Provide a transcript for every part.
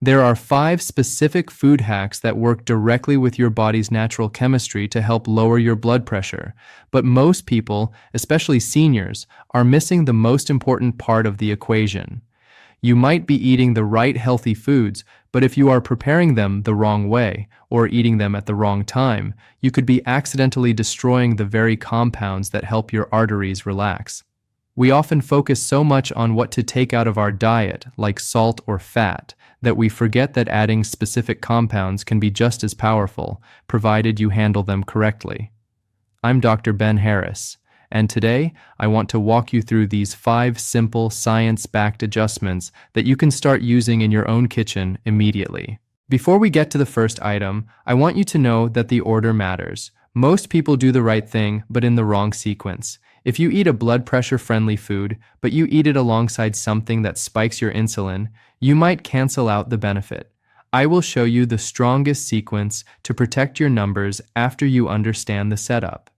There are 5 specific food hacks that work directly with your body's natural chemistry to help lower your blood pressure. But most people, especially seniors, are missing the most important part of the equation. You might be eating the right healthy foods, but if you are preparing them the wrong way or eating them at the wrong time, you could be accidentally destroying the very compounds that help your arteries relax. We often focus so much on what to take out of our diet, like salt or fat, that we forget that adding specific compounds can be just as powerful, provided you handle them correctly. I'm Dr. Ben Harris, and today I want to walk you through these 5 simple science-backed adjustments that you can start using in your own kitchen immediately. Before we get to the first item, I want you to know that the order matters. Most people do the right thing, but in the wrong sequence. If you eat a blood pressure-friendly food, but you eat it alongside something that spikes your insulin, you might cancel out the benefit. I will show you the strongest sequence to protect your numbers after you understand the setup.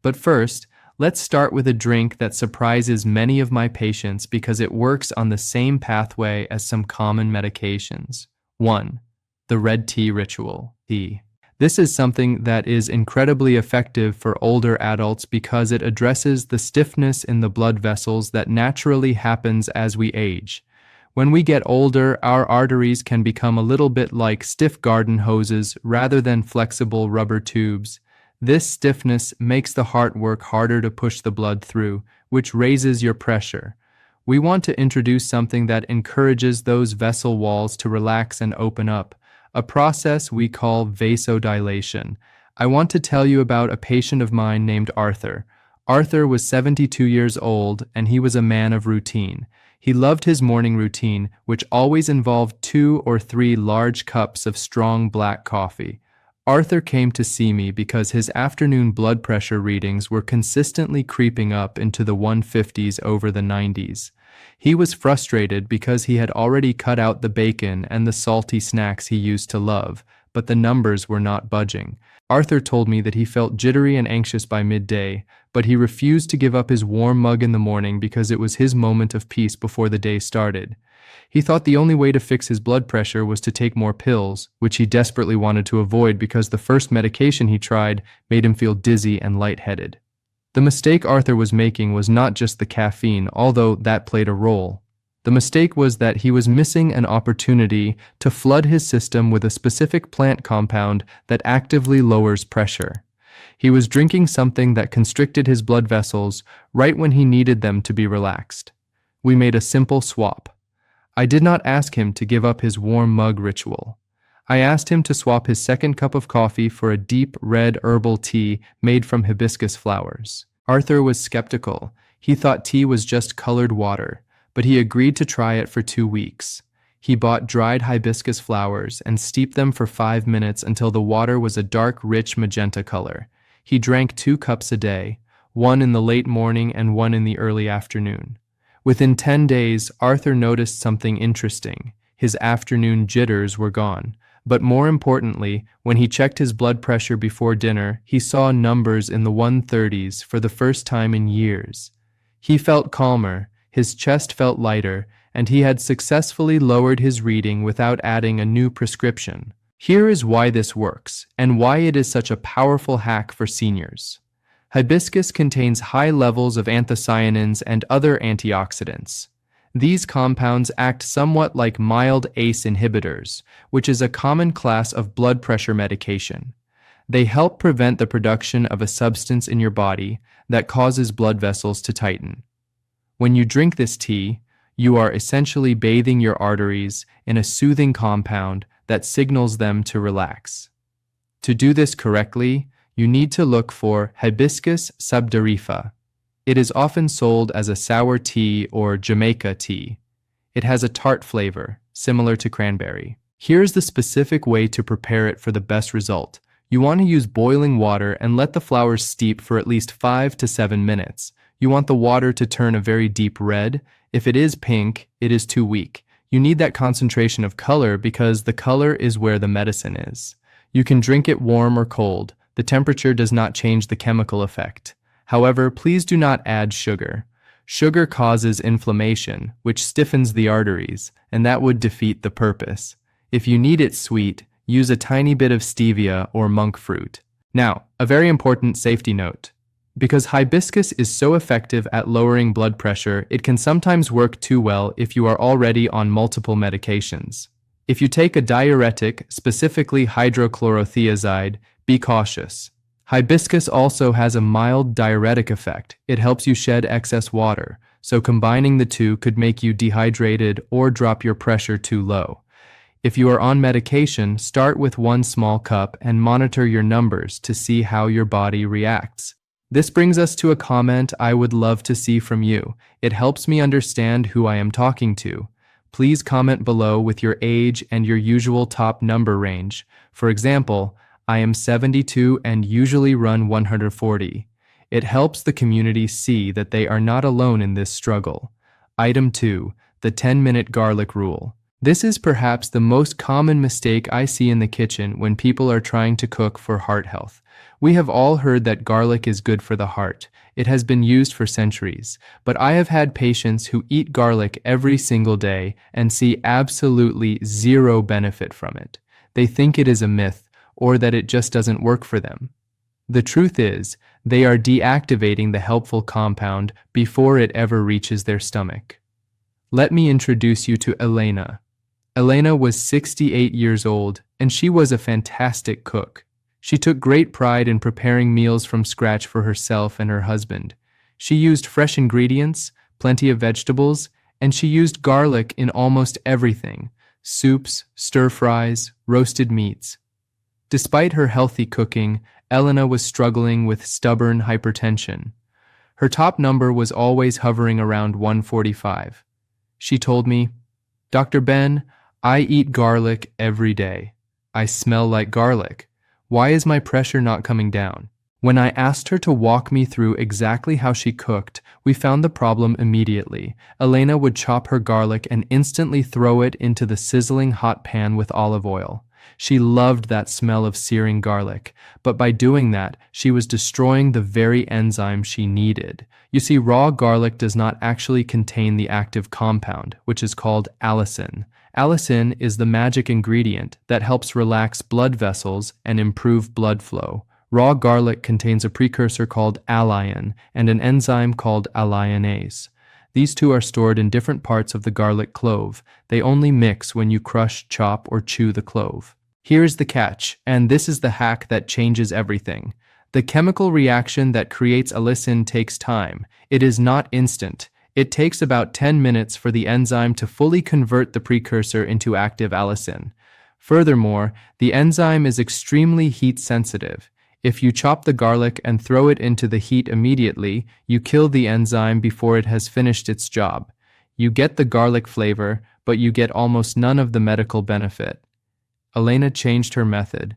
But first, let's start with a drink that surprises many of my patients because it works on the same pathway as some common medications. 1. The red tea ritual. Tea. This is something that is incredibly effective for older adults because it addresses the stiffness in the blood vessels that naturally happens as we age. When we get older, our arteries can become a little bit like stiff garden hoses rather than flexible rubber tubes. This stiffness makes the heart work harder to push the blood through, which raises your pressure. We want to introduce something that encourages those vessel walls to relax and open up, a process we call vasodilation. I want to tell you about a patient of mine named Arthur. Arthur was 72 years old, and he was a man of routine. He loved his morning routine, which always involved 2 or 3 large cups of strong black coffee. Arthur came to see me because his afternoon blood pressure readings were consistently creeping up into the 150s over the 90s. He was frustrated because he had already cut out the bacon and the salty snacks he used to love, but the numbers were not budging. Arthur told me that he felt jittery and anxious by midday, but he refused to give up his warm mug in the morning because it was his moment of peace before the day started. He thought the only way to fix his blood pressure was to take more pills, which he desperately wanted to avoid because the first medication he tried made him feel dizzy and lightheaded. The mistake Arthur was making was not just the caffeine, although that played a role. The mistake was that he was missing an opportunity to flood his system with a specific plant compound that actively lowers pressure. He was drinking something that constricted his blood vessels right when he needed them to be relaxed. We made a simple swap. I did not ask him to give up his warm mug ritual. I asked him to swap his second cup of coffee for a deep red herbal tea made from hibiscus flowers. Arthur was skeptical. He thought tea was just colored water, but he agreed to try it for 2 weeks. He bought dried hibiscus flowers and steeped them for 5 minutes until the water was a dark, rich magenta color. He drank 2 cups a day, 1 in the late morning and 1 in the early afternoon. Within 10 days, Arthur noticed something interesting. His afternoon jitters were gone. But more importantly, when he checked his blood pressure before dinner, he saw numbers in the 130s for the first time in years. He felt calmer, his chest felt lighter, and he had successfully lowered his reading without adding a new prescription. Here is why this works, and why it is such a powerful hack for seniors. Hibiscus contains high levels of anthocyanins and other antioxidants. These compounds act somewhat like mild ACE inhibitors, which is a common class of blood pressure medication. They help prevent the production of a substance in your body that causes blood vessels to tighten. When you drink this tea, you are essentially bathing your arteries in a soothing compound that signals them to relax. To do this correctly, you need to look for Hibiscus subdurifa. It is often sold as a sour tea or Jamaica tea. It has a tart flavor, similar to cranberry. Here's the specific way to prepare it for the best result. You want to use boiling water and let the flowers steep for at least 5 to 7 minutes. You want the water to turn a very deep red. If it is pink, it is too weak. You need that concentration of color because the color is where the medicine is. You can drink it warm or cold. The temperature does not change the chemical effect. However, please do not add sugar. Sugar causes inflammation, which stiffens the arteries, and that would defeat the purpose. If you need it sweet, use a tiny bit of stevia or monk fruit. Now, a very important safety note. Because hibiscus is so effective at lowering blood pressure, it can sometimes work too well if you are already on multiple medications. If you take a diuretic, specifically hydrochlorothiazide, be cautious. Hibiscus also has a mild diuretic effect. It helps you shed excess water, so combining the two could make you dehydrated or drop your pressure too low. If you are on medication, start with 1 small cup and monitor your numbers to see how your body reacts. This brings us to a comment I would love to see from you. It helps me understand who I am talking to. Please comment below with your age and your usual top number range. For example, I am 72 and usually run 140. It helps the community see that they are not alone in this struggle. Item 2. The 10-minute garlic rule. This is perhaps the most common mistake I see in the kitchen when people are trying to cook for heart health. We have all heard that garlic is good for the heart. It has been used for centuries, but I have had patients who eat garlic every single day and see absolutely zero benefit from it. They think it is a myth or that it just doesn't work for them. The truth is, they are deactivating the helpful compound before it ever reaches their stomach. Let me introduce you to Elena. Elena was 68 years old, and she was a fantastic cook. She took great pride in preparing meals from scratch for herself and her husband. She used fresh ingredients, plenty of vegetables, and she used garlic in almost everything: soups, stir-fries, roasted meats. Despite her healthy cooking, Elena was struggling with stubborn hypertension. Her top number was always hovering around 145. She told me, "Dr. Ben, I eat garlic every day. I smell like garlic. Why is my pressure not coming down?" When I asked her to walk me through exactly how she cooked, we found the problem immediately. Elena would chop her garlic and instantly throw it into the sizzling hot pan with olive oil. She loved that smell of searing garlic, but by doing that, she was destroying the very enzyme she needed. You see, raw garlic does not actually contain the active compound, which is called allicin. Allicin is the magic ingredient that helps relax blood vessels and improve blood flow. Raw garlic contains a precursor called alliin and an enzyme called alliinase. These two are stored in different parts of the garlic clove. They only mix when you crush, chop, or chew the clove. Here's the catch, and this is the hack that changes everything. The chemical reaction that creates allicin takes time. It is not instant. It takes about 10 minutes for the enzyme to fully convert the precursor into active allicin. Furthermore, the enzyme is extremely heat sensitive. If you chop the garlic and throw it into the heat immediately, you kill the enzyme before it has finished its job. You get the garlic flavor, but you get almost none of the medical benefit. Elena changed her method.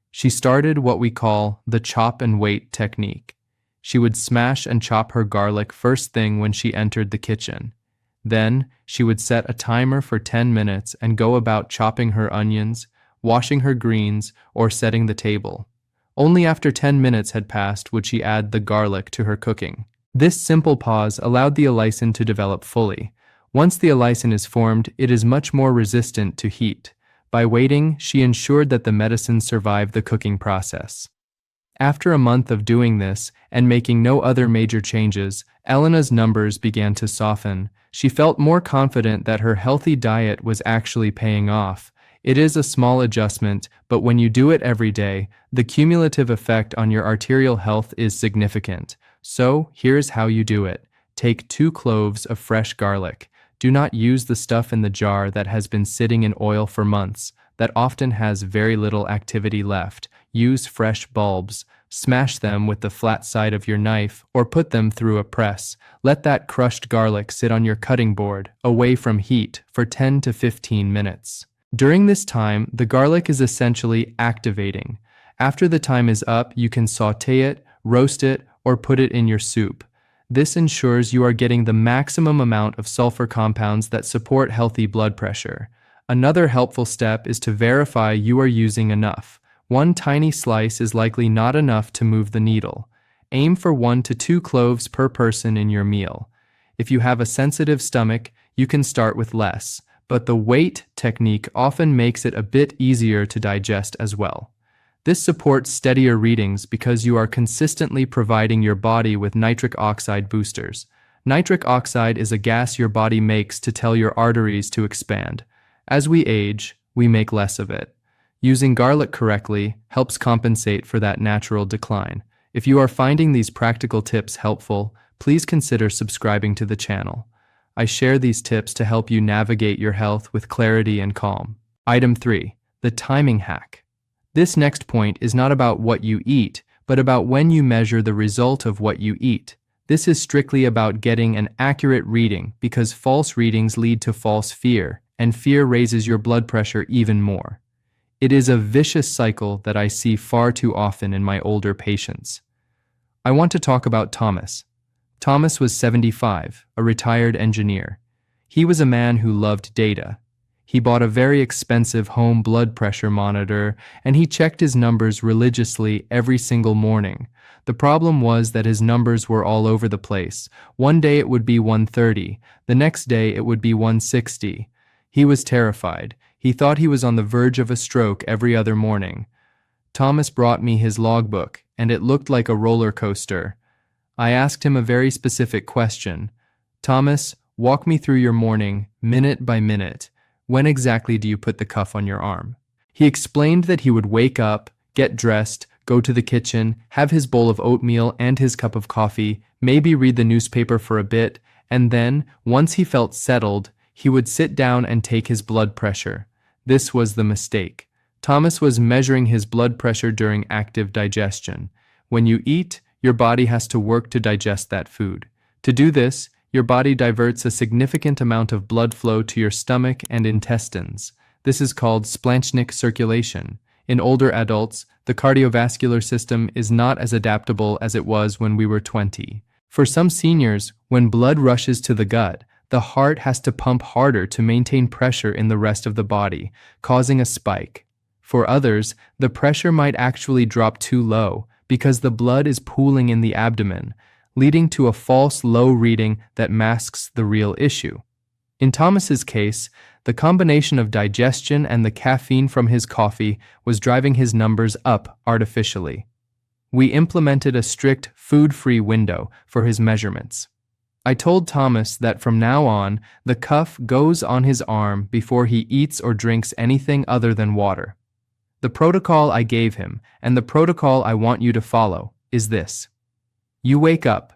She started what we call the chop and wait technique. She would smash and chop her garlic first thing when she entered the kitchen. Then, she would set a timer for 10 minutes and go about chopping her onions, washing her greens, or setting the table. Only after 10 minutes had passed would she add the garlic to her cooking. This simple pause allowed the allicin to develop fully. Once the allicin is formed, it is much more resistant to heat. By waiting, she ensured that the medicine survived the cooking process. After a month of doing this and making no other major changes, Elena's numbers began to soften. She felt more confident that her healthy diet was actually paying off. It is a small adjustment, but when you do it every day, the cumulative effect on your arterial health is significant. So, here's how you do it. Take 2 cloves of fresh garlic. Do not use the stuff in the jar that has been sitting in oil for months. That often has very little activity left. Use fresh bulbs. Smash them with the flat side of your knife or put them through a press. Let that crushed garlic sit on your cutting board, away from heat, for 10 to 15 minutes. During this time, the garlic is essentially activating. After the time is up, you can sauté it, roast it, or put it in your soup. This ensures you are getting the maximum amount of sulfur compounds that support healthy blood pressure. Another helpful step is to verify you are using enough. 1 tiny slice is likely not enough to move the needle. Aim for 1 to 2 cloves per person in your meal. If you have a sensitive stomach, you can start with less, but the weight technique often makes it a bit easier to digest as well. This supports steadier readings because you are consistently providing your body with nitric oxide boosters. Nitric oxide is a gas your body makes to tell your arteries to expand. As we age, we make less of it. Using garlic correctly helps compensate for that natural decline. If you are finding these practical tips helpful, please consider subscribing to the channel. I share these tips to help you navigate your health with clarity and calm. Item 3. The timing hack. This next point is not about what you eat, but about when you measure the result of what you eat. This is strictly about getting an accurate reading because false readings lead to false fear, and fear raises your blood pressure even more. It is a vicious cycle that I see far too often in my older patients. I want to talk about Thomas. Thomas was 75, a retired engineer. He was a man who loved data. He bought a very expensive home blood pressure monitor, and he checked his numbers religiously every single morning. The problem was that his numbers were all over the place. One day it would be 130, the next day it would be 160. He was terrified. He thought he was on the verge of a stroke every other morning. Thomas brought me his logbook, and it looked like a roller coaster. I asked him a very specific question. Thomas, walk me through your morning, minute by minute. When exactly do you put the cuff on your arm? He explained that he would wake up, get dressed, go to the kitchen, have his bowl of oatmeal and his cup of coffee, maybe read the newspaper for a bit, and then, once he felt settled, he would sit down and take his blood pressure. This was the mistake. Thomas was measuring his blood pressure during active digestion. When you eat, your body has to work to digest that food. To do this, your body diverts a significant amount of blood flow to your stomach and intestines. This is called splanchnic circulation. In older adults, the cardiovascular system is not as adaptable as it was when we were 20. For some seniors, when blood rushes to the gut, the heart has to pump harder to maintain pressure in the rest of the body, causing a spike. For others, the pressure might actually drop too low because the blood is pooling in the abdomen, leading to a false low reading that masks the real issue. In Thomas's case, the combination of digestion and the caffeine from his coffee was driving his numbers up artificially. We implemented a strict food-free window for his measurements. I told Thomas that from now on, the cuff goes on his arm before he eats or drinks anything other than water. The protocol I gave him, and the protocol I want you to follow, is this. You wake up.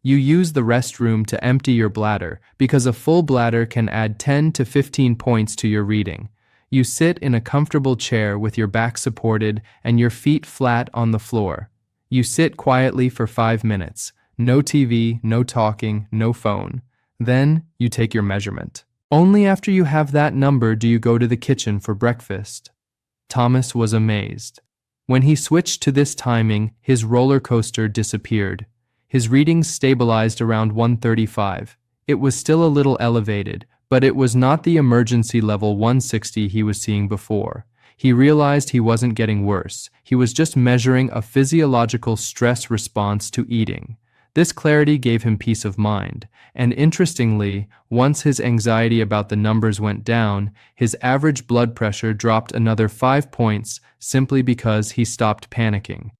You use the restroom to empty your bladder because a full bladder can add 10 to 15 points to your reading. You sit in a comfortable chair with your back supported and your feet flat on the floor. You sit quietly for 5 minutes. No TV, no talking, no phone. Then you take your measurement. Only after you have that number do you go to the kitchen for breakfast. Thomas was amazed. When he switched to this timing, his roller coaster disappeared. His readings stabilized around 135. It was still a little elevated, but it was not the emergency level 160 he was seeing before. He realized he wasn't getting worse. He was just measuring a physiological stress response to eating. This clarity gave him peace of mind, and interestingly, once his anxiety about the numbers went down, his average blood pressure dropped another 5 points simply because he stopped panicking.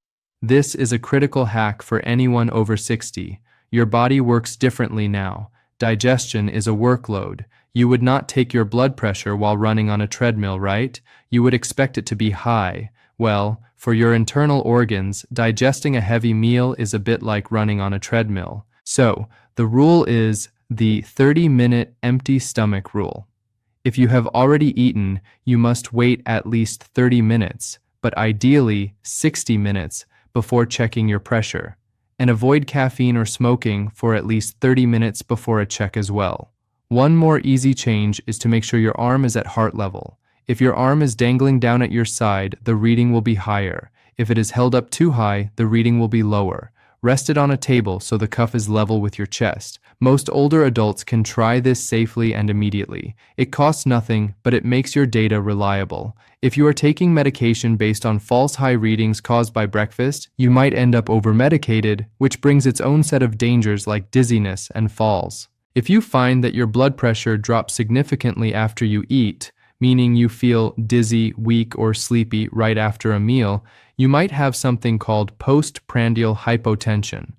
This is a critical hack for anyone over 60. Your body works differently now. Digestion is a workload. You would not take your blood pressure while running on a treadmill, right? You would expect it to be high. Well, for your internal organs, digesting a heavy meal is a bit like running on a treadmill. So, the rule is the 30-minute empty stomach rule. If you have already eaten, you must wait at least 30 minutes, but ideally 60 minutes before checking your pressure, and avoid caffeine or smoking for at least 30 minutes before a check as well. One more easy change is to make sure your arm is at heart level. If your arm is dangling down at your side, the reading will be higher. If it is held up too high, the reading will be lower. Rest it on a table so the cuff is level with your chest. Most older adults can try this safely and immediately. It costs nothing, but it makes your data reliable. If you are taking medication based on false high readings caused by breakfast, you might end up over-medicated, which brings its own set of dangers like dizziness and falls. If you find that your blood pressure drops significantly after you eat, meaning you feel dizzy, weak, or sleepy right after a meal, you might have something called postprandial hypotension.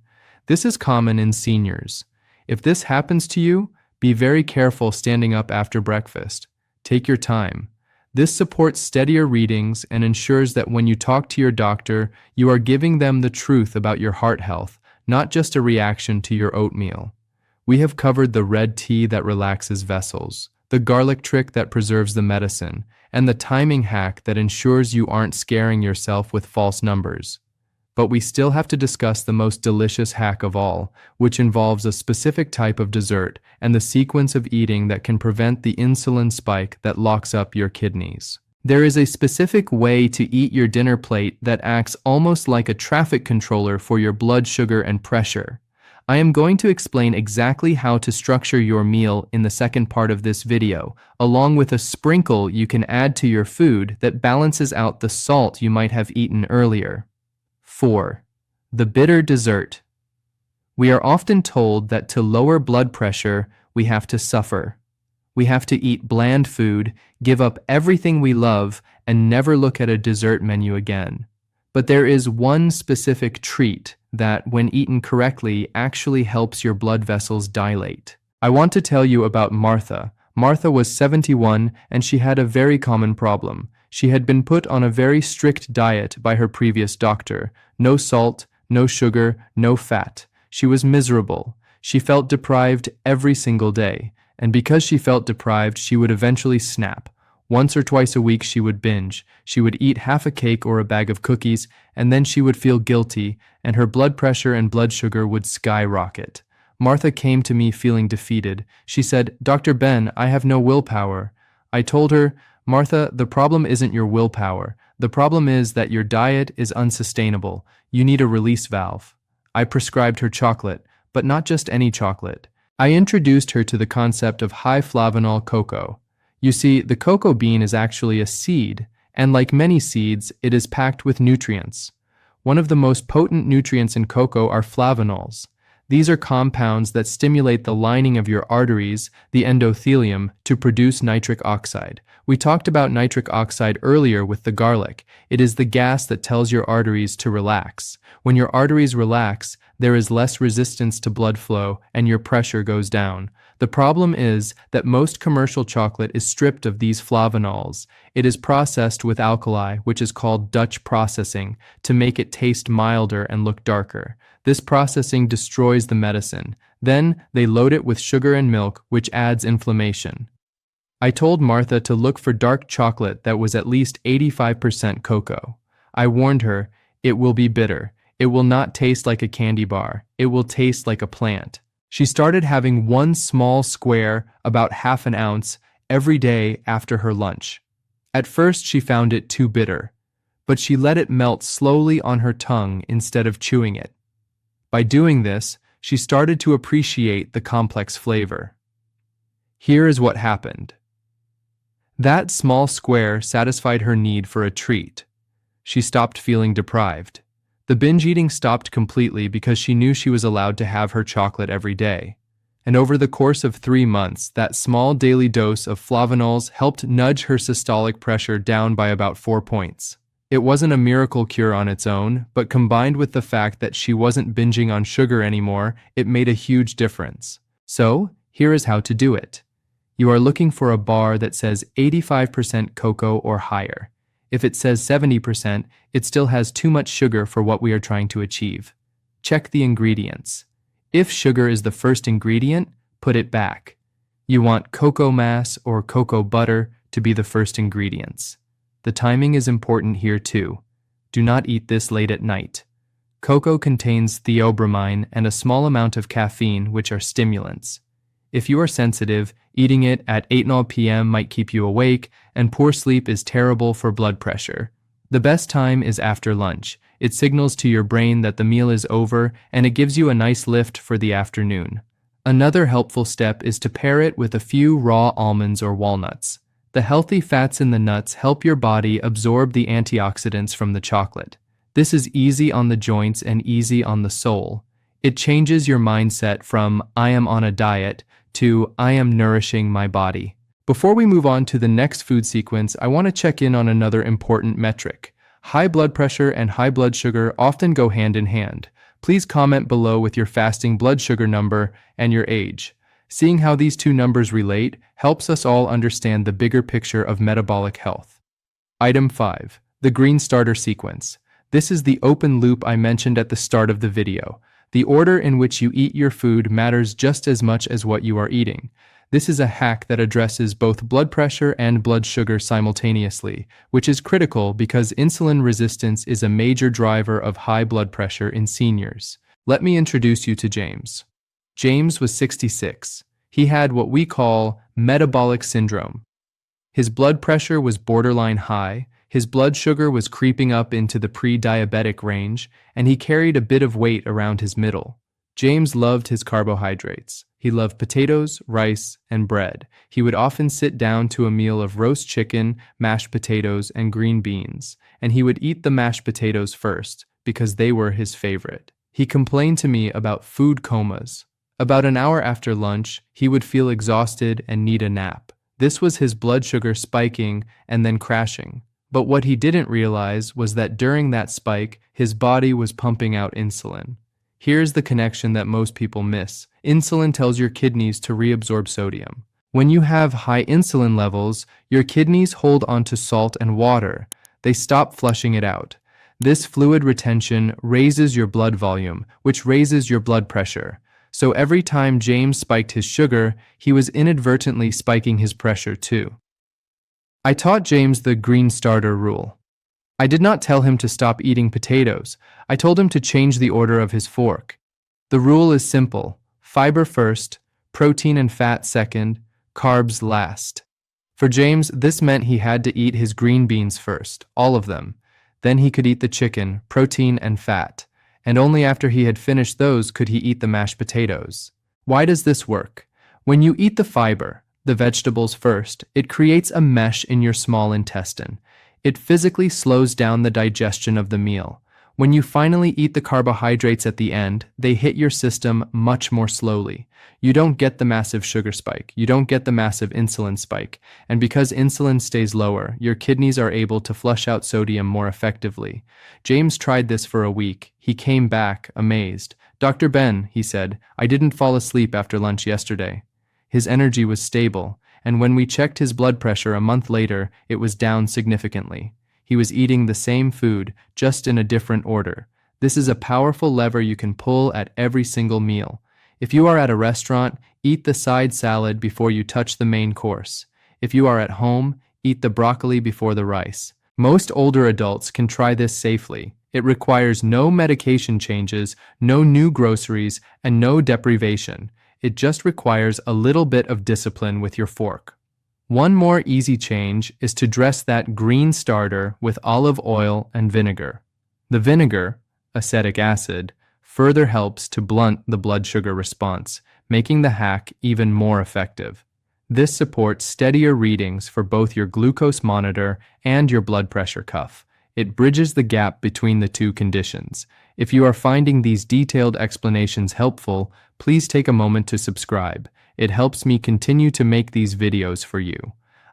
This is common in seniors. If this happens to you, be very careful standing up after breakfast. Take your time. This supports steadier readings and ensures that when you talk to your doctor, you are giving them the truth about your heart health, not just a reaction to your oatmeal. We have covered the red tea that relaxes vessels, the garlic trick that preserves the medicine, and the timing hack that ensures you aren't scaring yourself with false numbers. But we still have to discuss the most delicious hack of all, which involves a specific type of dessert and the sequence of eating that can prevent the insulin spike that locks up your kidneys. There is a specific way to eat your dinner plate that acts almost like a traffic controller for your blood sugar and pressure. I am going to explain exactly how to structure your meal in the second part of this video, along with a sprinkle you can add to your food that balances out the salt you might have eaten earlier. 4. The bitter dessert. We are often told that to lower blood pressure, we have to suffer. We have to eat bland food, give up everything we love, and never look at a dessert menu again. But there is one specific treat that, when eaten correctly, actually helps your blood vessels dilate. I want to tell you about Martha. Martha was 71 and she had a very common problem. She had been put on a very strict diet by her previous doctor. No salt, no sugar, no fat. She was miserable. She felt deprived every single day. And because she felt deprived, she would eventually snap. Once or twice a week she would binge. She would eat half a cake or a bag of cookies, and then she would feel guilty, and her blood pressure and blood sugar would skyrocket. Martha came to me feeling defeated. She said, "Dr. Ben, I have no willpower." I told her, "Martha, the problem isn't your willpower. The problem is that your diet is unsustainable. You need a release valve." I prescribed her chocolate, but not just any chocolate. I introduced her to the concept of high flavanol cocoa. You see, the cocoa bean is actually a seed, and like many seeds, it is packed with nutrients. One of the most potent nutrients in cocoa are flavonols. These are compounds that stimulate the lining of your arteries, the endothelium, to produce nitric oxide. We talked about nitric oxide earlier with the garlic. It is the gas that tells your arteries to relax. When your arteries relax, there is less resistance to blood flow and your pressure goes down. The problem is that most commercial chocolate is stripped of these flavonols. It is processed with alkali, which is called Dutch processing, to make it taste milder and look darker. This processing destroys the medicine. Then they load it with sugar and milk, which adds inflammation. I told Martha to look for dark chocolate that was at least 85% cocoa. I warned her, it will be bitter. It will not taste like a candy bar. It will taste like a plant. She started having one small square, about half an ounce, every day after her lunch. At first she found it too bitter, but she let it melt slowly on her tongue instead of chewing it. By doing this, she started to appreciate the complex flavor. Here is what happened. That small square satisfied her need for a treat. She stopped feeling deprived. The binge eating stopped completely because she knew she was allowed to have her chocolate every day. And over the course of 3 months, that small daily dose of flavonols helped nudge her systolic pressure down by about 4 points. It wasn't a miracle cure on its own, but combined with the fact that she wasn't binging on sugar anymore, it made a huge difference. So, here is how to do it. You are looking for a bar that says 85% cocoa or higher. If it says 70%, it still has too much sugar for what we are trying to achieve. Check the ingredients. If sugar is the first ingredient, put it back. You want cocoa mass or cocoa butter to be the first ingredients. The timing is important here too. Do not eat this late at night. Cocoa contains theobromine and a small amount of caffeine, which are stimulants. If you are sensitive, eating it at 8 p.m. might keep you awake, and poor sleep is terrible for blood pressure. The best time is after lunch. It signals to your brain that the meal is over, and it gives you a nice lift for the afternoon. Another helpful step is to pair it with a few raw almonds or walnuts. The healthy fats in the nuts help your body absorb the antioxidants from the chocolate. This is easy on the joints and easy on the soul. It changes your mindset from "I am on a diet" to "I am nourishing my body." Before we move on to the next food sequence, I want to check in on another important metric. High blood pressure and high blood sugar often go hand in hand. Please comment below with your fasting blood sugar number and your age. Seeing how these two numbers relate helps us all understand the bigger picture of metabolic health. Item 5. The green starter sequence. This is the open loop I mentioned at the start of the video. The order in which you eat your food matters just as much as what you are eating. This is a hack that addresses both blood pressure and blood sugar simultaneously, which is critical because insulin resistance is a major driver of high blood pressure in seniors. Let me introduce you to James. James was 66. He had what we call metabolic syndrome. His blood pressure was borderline high, his blood sugar was creeping up into the pre-diabetic range, and he carried a bit of weight around his middle. James loved his carbohydrates. He loved potatoes, rice, and bread. He would often sit down to a meal of roast chicken, mashed potatoes, and green beans, and he would eat the mashed potatoes first because they were his favorite. He complained to me about food comas. About an hour after lunch, he would feel exhausted and need a nap. This was his blood sugar spiking and then crashing. But what he didn't realize was that during that spike, his body was pumping out insulin. Here's the connection that most people miss. Insulin tells your kidneys to reabsorb sodium. When you have high insulin levels, your kidneys hold onto salt and water. They stop flushing it out. This fluid retention raises your blood volume, which raises your blood pressure. So every time James spiked his sugar, he was inadvertently spiking his pressure too. I taught James the green starter rule. I did not tell him to stop eating potatoes. I told him to change the order of his fork. The rule is simple: fiber first, protein and fat second, carbs last. For James, this meant he had to eat his green beans first, all of them. Then he could eat the chicken, protein and fat. And only after he had finished those could he eat the mashed potatoes. Why does this work? When you eat the fiber, the vegetables first, it creates a mesh in your small intestine. It physically slows down the digestion of the meal. When you finally eat the carbohydrates at the end, they hit your system much more slowly. You don't get the massive sugar spike. You don't get the massive insulin spike. And because insulin stays lower, your kidneys are able to flush out sodium more effectively. James tried this for a week. He came back amazed. "Dr. Ben," he said, "I didn't fall asleep after lunch yesterday." His energy was stable, and when we checked his blood pressure a month later, it was down significantly. He was eating the same food, just in a different order. This is a powerful lever you can pull at every single meal. If you are at a restaurant, eat the side salad before you touch the main course. If you are at home, eat the broccoli before the rice. Most older adults can try this safely. It requires no medication changes, no new groceries, and no deprivation. It just requires a little bit of discipline with your fork. One more easy change is to dress that green starter with olive oil and vinegar. The vinegar, acetic acid, further helps to blunt the blood sugar response, making the hack even more effective. This supports steadier readings for both your glucose monitor and your blood pressure cuff. It bridges the gap between the two conditions. If you are finding these detailed explanations helpful, please take a moment to subscribe. It helps me continue to make these videos for you.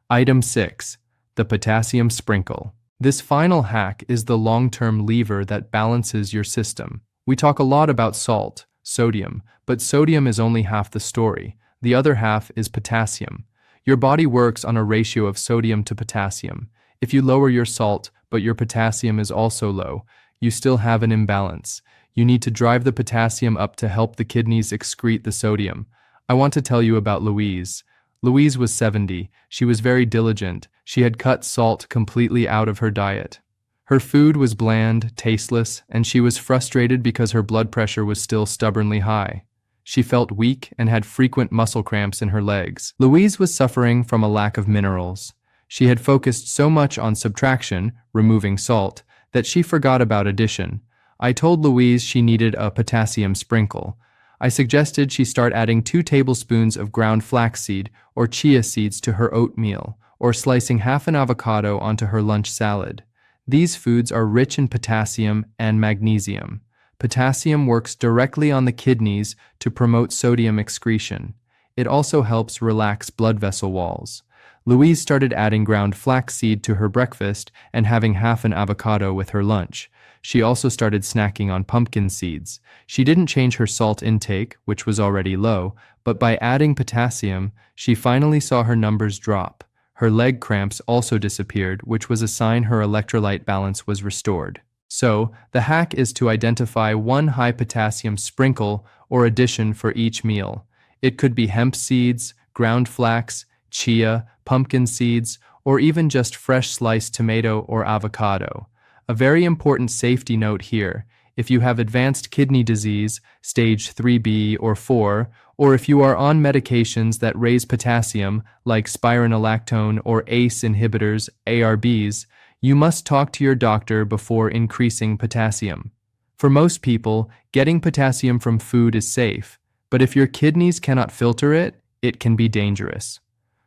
Item 6. The potassium sprinkle. This final hack is the long-term lever that balances your system. We talk a lot about salt, sodium, but sodium is only half the story. The other half is potassium. Your body works on a ratio of sodium to potassium. If you lower your salt, but your potassium is also low, you still have an imbalance. You need to drive the potassium up to help the kidneys excrete the sodium. I want to tell you about Louise. Louise was 70. She was very diligent. She had cut salt completely out of her diet. Her food was bland, tasteless, and she was frustrated because her blood pressure was still stubbornly high. She felt weak and had frequent muscle cramps in her legs. Louise was suffering from a lack of minerals. She had focused so much on subtraction, removing salt, that she forgot about addition. I told Louise she needed a potassium sprinkle. I suggested she start adding 2 tablespoons of ground flaxseed or chia seeds to her oatmeal, or slicing half an avocado onto her lunch salad. These foods are rich in potassium and magnesium. Potassium works directly on the kidneys to promote sodium excretion. It also helps relax blood vessel walls. Louise started adding ground flaxseed to her breakfast and having half an avocado with her lunch. She also started snacking on pumpkin seeds. She didn't change her salt intake, which was already low, but by adding potassium, she finally saw her numbers drop. Her leg cramps also disappeared, which was a sign her electrolyte balance was restored. So, the hack is to identify one high potassium sprinkle or addition for each meal. It could be hemp seeds, ground flax, chia, pumpkin seeds, or even just fresh sliced tomato or avocado. A very important safety note here: if you have advanced kidney disease, stage 3B or 4, or if you are on medications that raise potassium, like spironolactone or ACE inhibitors, ARBs, you must talk to your doctor before increasing potassium. For most people, getting potassium from food is safe, but if your kidneys cannot filter it, it can be dangerous.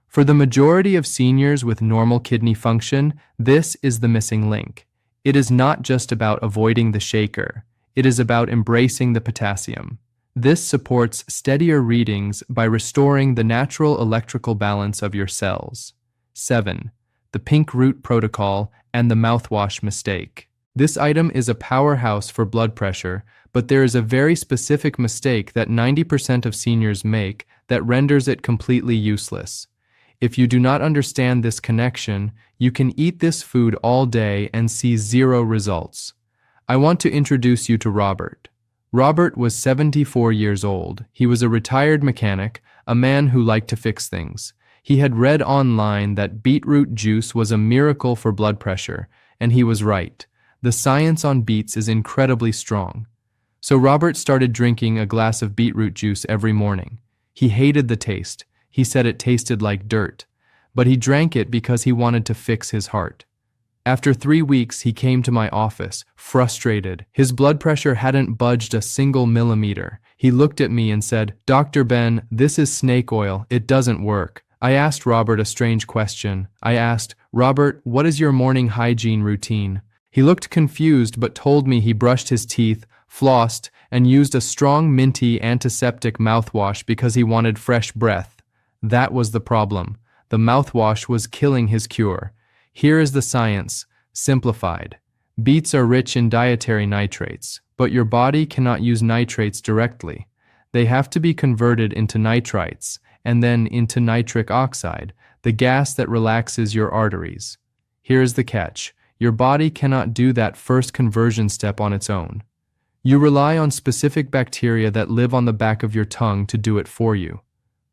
For the majority of seniors with normal kidney function, this is the missing link. It is not just about avoiding the shaker. It is about embracing the potassium. This supports steadier readings by restoring the natural electrical balance of your cells. 7. The pink root protocol and the mouthwash mistake. This item is a powerhouse for blood pressure, but there is a very specific mistake that 90% of seniors make that renders it completely useless. If you do not understand this connection, you can eat this food all day and see zero results. I want to introduce you to Robert. Robert was 74 years old. He was a retired mechanic, a man who liked to fix things. He had read online that beetroot juice was a miracle for blood pressure, and he was right. The science on beets is incredibly strong. So Robert started drinking a glass of beetroot juice every morning. He hated the taste. He said it tasted like dirt, but he drank it because he wanted to fix his heart. After 3 weeks, he came to my office, frustrated. His blood pressure hadn't budged a single millimeter. He looked at me and said, "Dr. Ben, this is snake oil. It doesn't work." I asked Robert a strange question. I asked, "Robert, what is your morning hygiene routine?" He looked confused but told me he brushed his teeth, flossed, and used a strong minty antiseptic mouthwash because he wanted fresh breath. That was the problem. The mouthwash was killing his cure. Here is the science, simplified. Beets are rich in dietary nitrates, but your body cannot use nitrates directly. They have to be converted into nitrites, and then into nitric oxide, the gas that relaxes your arteries. Here is the catch. Your body cannot do that first conversion step on its own. You rely on specific bacteria that live on the back of your tongue to do it for you.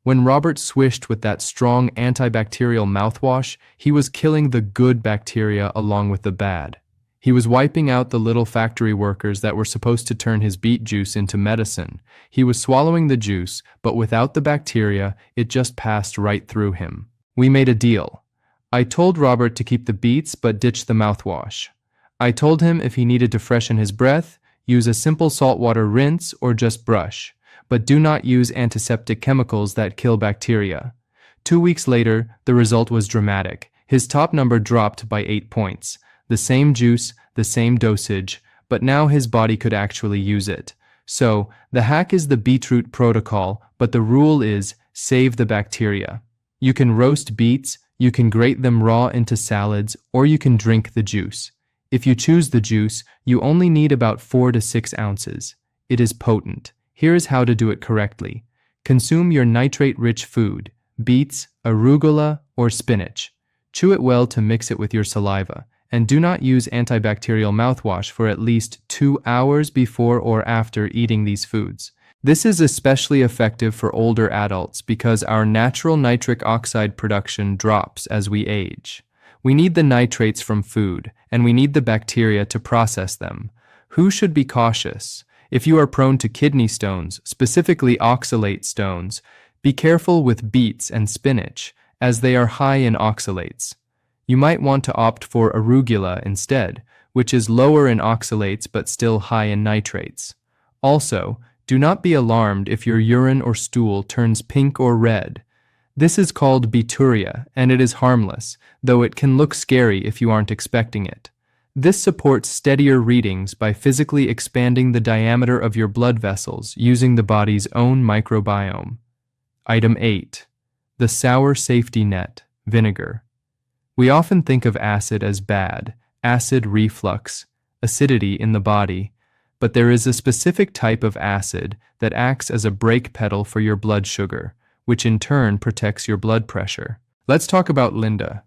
When Robert swished with that strong antibacterial mouthwash, he was killing the good bacteria along with the bad. He was wiping out the little factory workers that were supposed to turn his beet juice into medicine. He was swallowing the juice, but without the bacteria, it just passed right through him. We made a deal. I told Robert to keep the beets but ditch the mouthwash. I told him if he needed to freshen his breath, use a simple saltwater rinse or just brush. But do not use antiseptic chemicals that kill bacteria. 2 weeks later, the result was dramatic. His top number dropped by 8 points. The same juice, the same dosage, but now his body could actually use it. So, the hack is the beetroot protocol, but the rule is save the bacteria. You can roast beets, you can grate them raw into salads, or you can drink the juice. If you choose the juice, you only need about 4 to 6 ounces. It is potent. Here is how to do it correctly. Consume your nitrate-rich food, beets, arugula, or spinach. Chew it well to mix it with your saliva, and do not use antibacterial mouthwash for at least 2 hours before or after eating these foods. This is especially effective for older adults because our natural nitric oxide production drops as we age. We need the nitrates from food, and we need the bacteria to process them. Who should be cautious? If you are prone to kidney stones, specifically oxalate stones, be careful with beets and spinach, as they are high in oxalates. You might want to opt for arugula instead, which is lower in oxalates but still high in nitrates. Also, do not be alarmed if your urine or stool turns pink or red. This is called beturia, and it is harmless, though it can look scary if you aren't expecting it. This supports steadier readings by physically expanding the diameter of your blood vessels using the body's own microbiome. Item 8. The sour safety net, vinegar. We often think of acid as bad, acid reflux, acidity in the body, but there is a specific type of acid that acts as a brake pedal for your blood sugar, which in turn protects your blood pressure. Let's talk about Linda.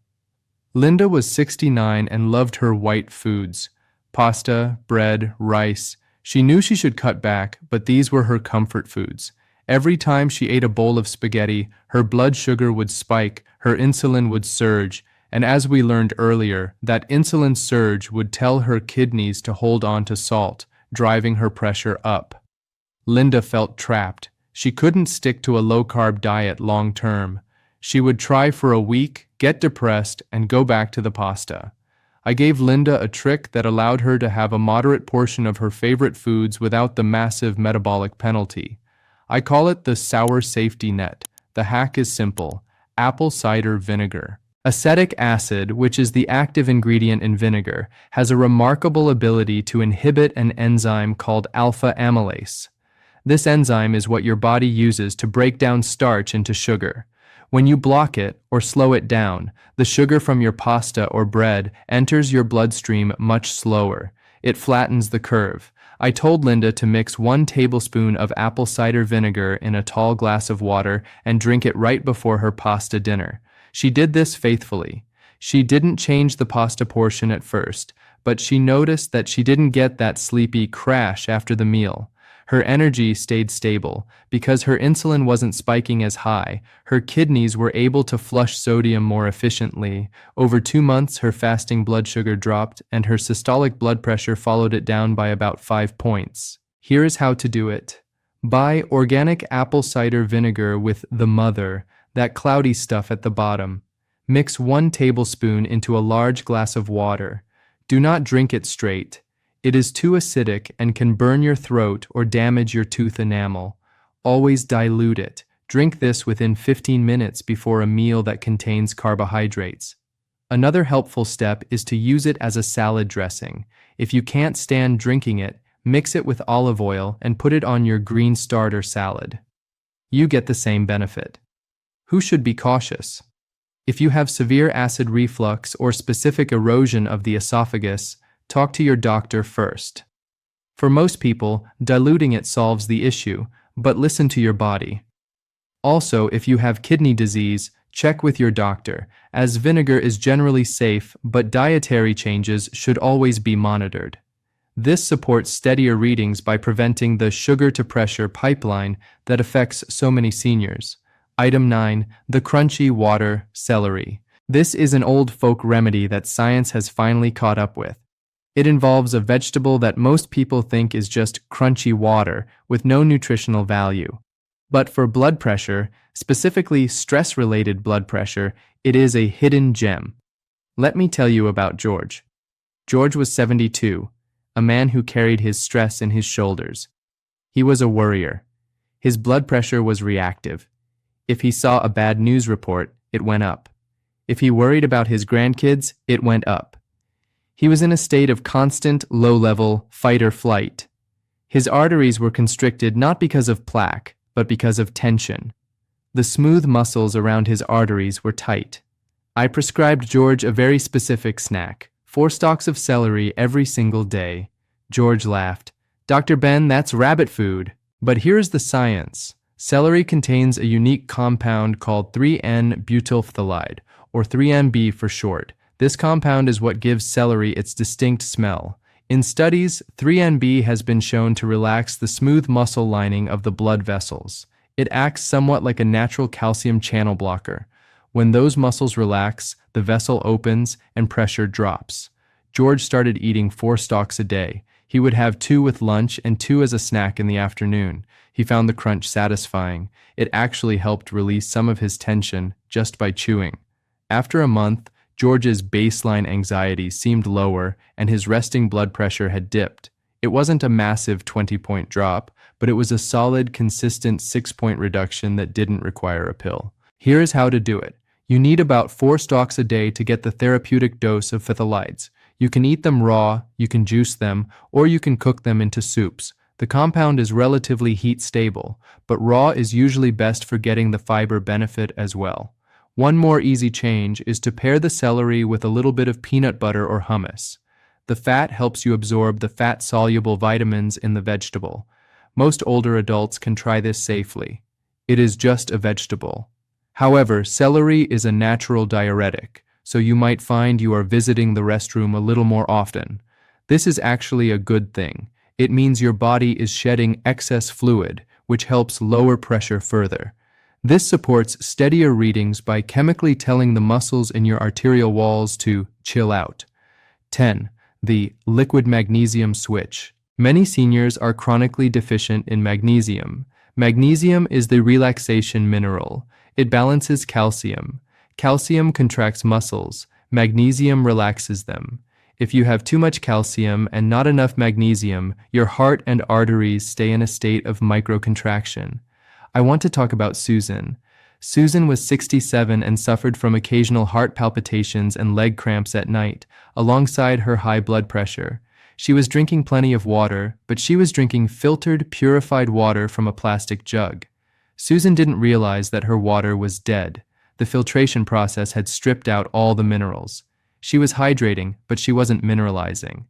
Linda was 69 and loved her white foods, pasta, bread, rice. She knew she should cut back, but these were her comfort foods. Every time she ate a bowl of spaghetti, her blood sugar would spike, her insulin would surge, and as we learned earlier, that insulin surge would tell her kidneys to hold on to salt, driving her pressure up. Linda felt trapped. She couldn't stick to a low-carb diet long term. She would try for a week, get depressed, and go back to the pasta. I gave Linda a trick that allowed her to have a moderate portion of her favorite foods without the massive metabolic penalty. I call it the sour safety net. The hack is simple: apple cider vinegar. Acetic acid, which is the active ingredient in vinegar, has a remarkable ability to inhibit an enzyme called alpha amylase. This enzyme is what your body uses to break down starch into sugar. When you block it or slow it down, the sugar from your pasta or bread enters your bloodstream much slower. It flattens the curve. I told Linda to mix 1 tablespoon of apple cider vinegar in a tall glass of water and drink it right before her pasta dinner. She did this faithfully. She didn't change the pasta portion at first, but she noticed that she didn't get that sleepy crash after the meal. Her energy stayed stable. Because her insulin wasn't spiking as high, her kidneys were able to flush sodium more efficiently. Over 2 months, her fasting blood sugar dropped, and her systolic blood pressure followed it down by about 5 points. Here is how to do it. Buy organic apple cider vinegar with the mother, that cloudy stuff at the bottom. Mix 1 tablespoon into a large glass of water. Do not drink it straight. It is too acidic and can burn your throat or damage your tooth enamel. Always dilute it. Drink this within 15 minutes before a meal that contains carbohydrates. Another helpful step is to use it as a salad dressing. If you can't stand drinking it, mix it with olive oil and put it on your green starter salad. You get the same benefit. Who should be cautious? If you have severe acid reflux or specific erosion of the esophagus, talk to your doctor first. For most people, diluting it solves the issue, but listen to your body. Also, if you have kidney disease, check with your doctor, as vinegar is generally safe, but dietary changes should always be monitored. This supports steadier readings by preventing the sugar-to-pressure pipeline that affects so many seniors. Item 9. The crunchy water celery. This is an old folk remedy that science has finally caught up with. It involves a vegetable that most people think is just crunchy water with no nutritional value. But for blood pressure, specifically stress-related blood pressure, it is a hidden gem. Let me tell you about George. George was 72, a man who carried his stress in his shoulders. He was a worrier. His blood pressure was reactive. If he saw a bad news report, it went up. If he worried about his grandkids, it went up. He was in a state of constant, low-level fight or flight. His arteries were constricted not because of plaque, but because of tension. The smooth muscles around his arteries were tight. I prescribed George a very specific snack, 4 stalks of celery every single day. George laughed. "Dr. Ben, that's rabbit food." But here's the science. Celery contains a unique compound called 3N-butylphthalide, or 3NB for short. This compound is what gives celery its distinct smell. In studies, 3NB has been shown to relax the smooth muscle lining of the blood vessels. It acts somewhat like a natural calcium channel blocker. When those muscles relax, the vessel opens and pressure drops. George started eating 4 stalks a day. He would have 2 with lunch and 2 as a snack in the afternoon. He found the crunch satisfying. It actually helped release some of his tension just by chewing. After a month, George's baseline anxiety seemed lower and his resting blood pressure had dipped. It wasn't a massive 20-point drop, but it was a solid, consistent 6-point reduction that didn't require a pill. Here is how to do it. You need about 4 stalks a day to get the therapeutic dose of phthalides. You can eat them raw, you can juice them, or you can cook them into soups. The compound is relatively heat stable, but raw is usually best for getting the fiber benefit as well. One more easy change is to pair the celery with a little bit of peanut butter or hummus. The fat helps you absorb the fat-soluble vitamins in the vegetable. Most older adults can try this safely. It is just a vegetable. However, celery is a natural diuretic, so you might find you are visiting the restroom a little more often. This is actually a good thing. It means your body is shedding excess fluid, which helps lower pressure further. This supports steadier readings by chemically telling the muscles in your arterial walls to chill out. 10. The liquid magnesium switch. Many seniors are chronically deficient in magnesium. Magnesium is the relaxation mineral. It balances calcium. Calcium contracts muscles. Magnesium relaxes them. If you have too much calcium and not enough magnesium, your heart and arteries stay in a state of microcontraction. I want to talk about Susan. Susan was 67 and suffered from occasional heart palpitations and leg cramps at night, alongside her high blood pressure. She was drinking plenty of water, but she was drinking filtered, purified water from a plastic jug. Susan didn't realize that her water was dead. The filtration process had stripped out all the minerals. She was hydrating, but she wasn't mineralizing.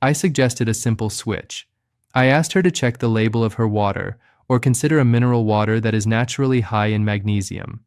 I suggested a simple switch. I asked her to check the label of her water, or consider a mineral water that is naturally high in magnesium.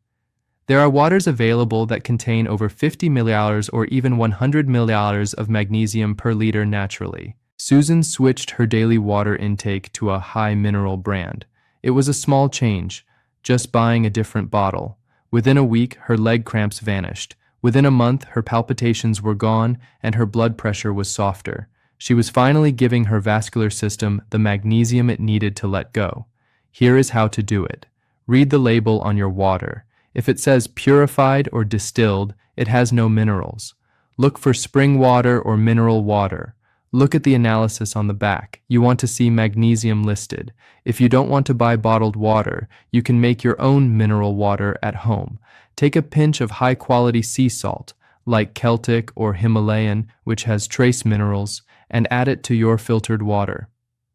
There are waters available that contain over 50 milliliters or even 100 milliliters of magnesium per liter naturally. Susan switched her daily water intake to a high mineral brand. It was a small change, just buying a different bottle. Within a week, her leg cramps vanished. Within a month, her palpitations were gone and her blood pressure was softer. She was finally giving her vascular system the magnesium it needed to let go. Here is how to do it. Read the label on your water. If it says purified or distilled, it has no minerals. Look for spring water or mineral water. Look at the analysis on the back. You want to see magnesium listed. If you don't want to buy bottled water, you can make your own mineral water at home. Take a pinch of high-quality sea salt, like Celtic or Himalayan, which has trace minerals, and add it to your filtered water.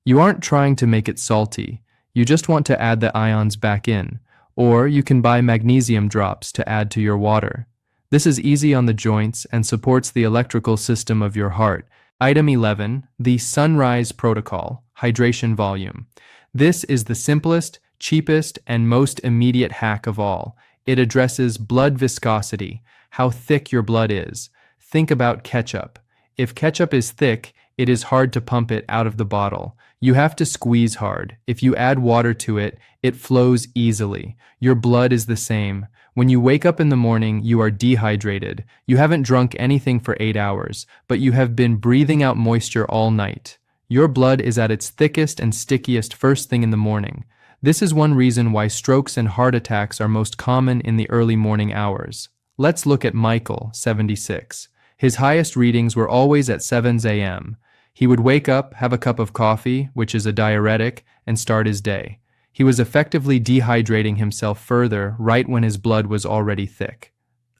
You aren't trying to make it salty. You just want to add the ions back in. Or you can buy magnesium drops to add to your water. This is easy on the joints and supports the electrical system of your heart. Item 11, the Sunrise Protocol, Hydration Volume. This is the simplest, cheapest, and most immediate hack of all. It addresses blood viscosity, how thick your blood is. Think about ketchup. If ketchup is thick, it is hard to pump it out of the bottle. You have to squeeze hard. If you add water to it, it flows easily. Your blood is the same. When you wake up in the morning, you are dehydrated. You haven't drunk anything for 8 hours, but you have been breathing out moisture all night. Your blood is at its thickest and stickiest first thing in the morning. This is one reason why strokes and heart attacks are most common in the early morning hours. Let's look at Michael, 76. His highest readings were always at 7 a.m. He would wake up, have a cup of coffee, which is a diuretic, and start his day. He was effectively dehydrating himself further right when his blood was already thick.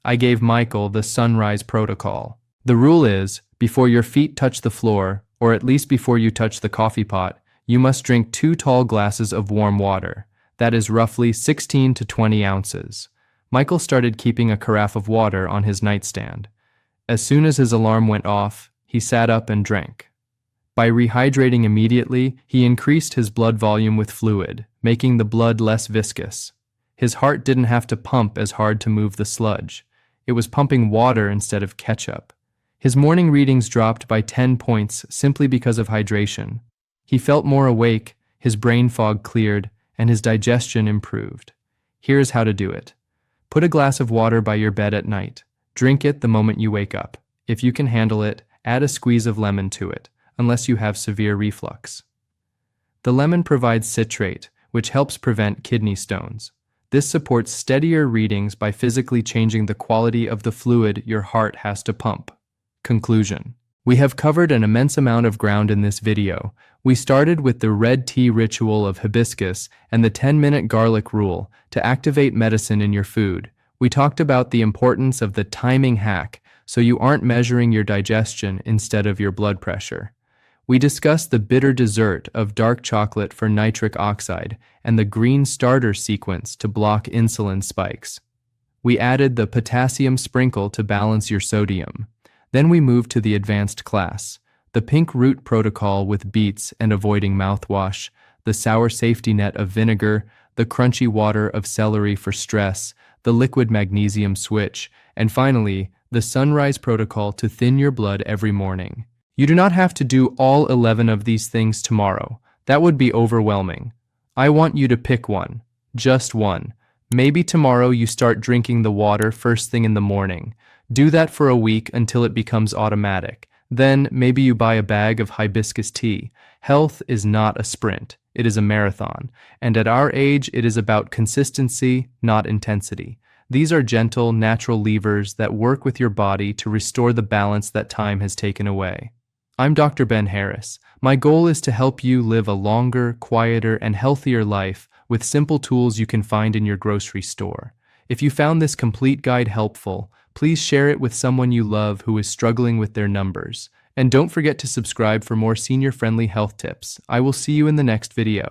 I gave Michael the Sunrise Protocol. The rule is, before your feet touch the floor, or at least before you touch the coffee pot, you must drink 2 tall glasses of warm water. That is roughly 16 to 20 ounces. Michael started keeping a carafe of water on his nightstand. As soon as his alarm went off, he sat up and drank. By rehydrating immediately, he increased his blood volume with fluid, making the blood less viscous. His heart didn't have to pump as hard to move the sludge. It was pumping water instead of ketchup. His morning readings dropped by 10 points simply because of hydration. He felt more awake, his brain fog cleared, and his digestion improved. Here's how to do it. Put a glass of water by your bed at night. Drink it the moment you wake up. If you can handle it, add a squeeze of lemon to it, unless you have severe reflux. The lemon provides citrate, which helps prevent kidney stones. This supports steadier readings by physically changing the quality of the fluid your heart has to pump. Conclusion. We have covered an immense amount of ground in this video. We started with the red tea ritual of hibiscus and the 10-minute garlic rule to activate medicine in your food. We talked about the importance of the timing hack so you aren't measuring your digestion instead of your blood pressure. We discussed the bitter dessert of dark chocolate for nitric oxide and the green starter sequence to block insulin spikes. We added the potassium sprinkle to balance your sodium. Then we moved to the advanced class, the pink root protocol with beets and avoiding mouthwash, the sour safety net of vinegar, the crunchy water of celery for stress, the liquid magnesium switch, and finally, the sunrise protocol to thin your blood every morning. You do not have to do all 11 of these things tomorrow. That would be overwhelming. I want you to pick one, just one. Maybe tomorrow you start drinking the water first thing in the morning. Do that for a week until it becomes automatic. Then maybe you buy a bag of hibiscus tea. Health is not a sprint, it is a marathon. And at our age, it is about consistency, not intensity. These are gentle, natural levers that work with your body to restore the balance that time has taken away. I'm Dr. Ben Harris. My goal is to help you live a longer, quieter, and healthier life with simple tools you can find in your grocery store. If you found this complete guide helpful, please share it with someone you love who is struggling with their numbers. And don't forget to subscribe for more senior-friendly health tips. I will see you in the next video.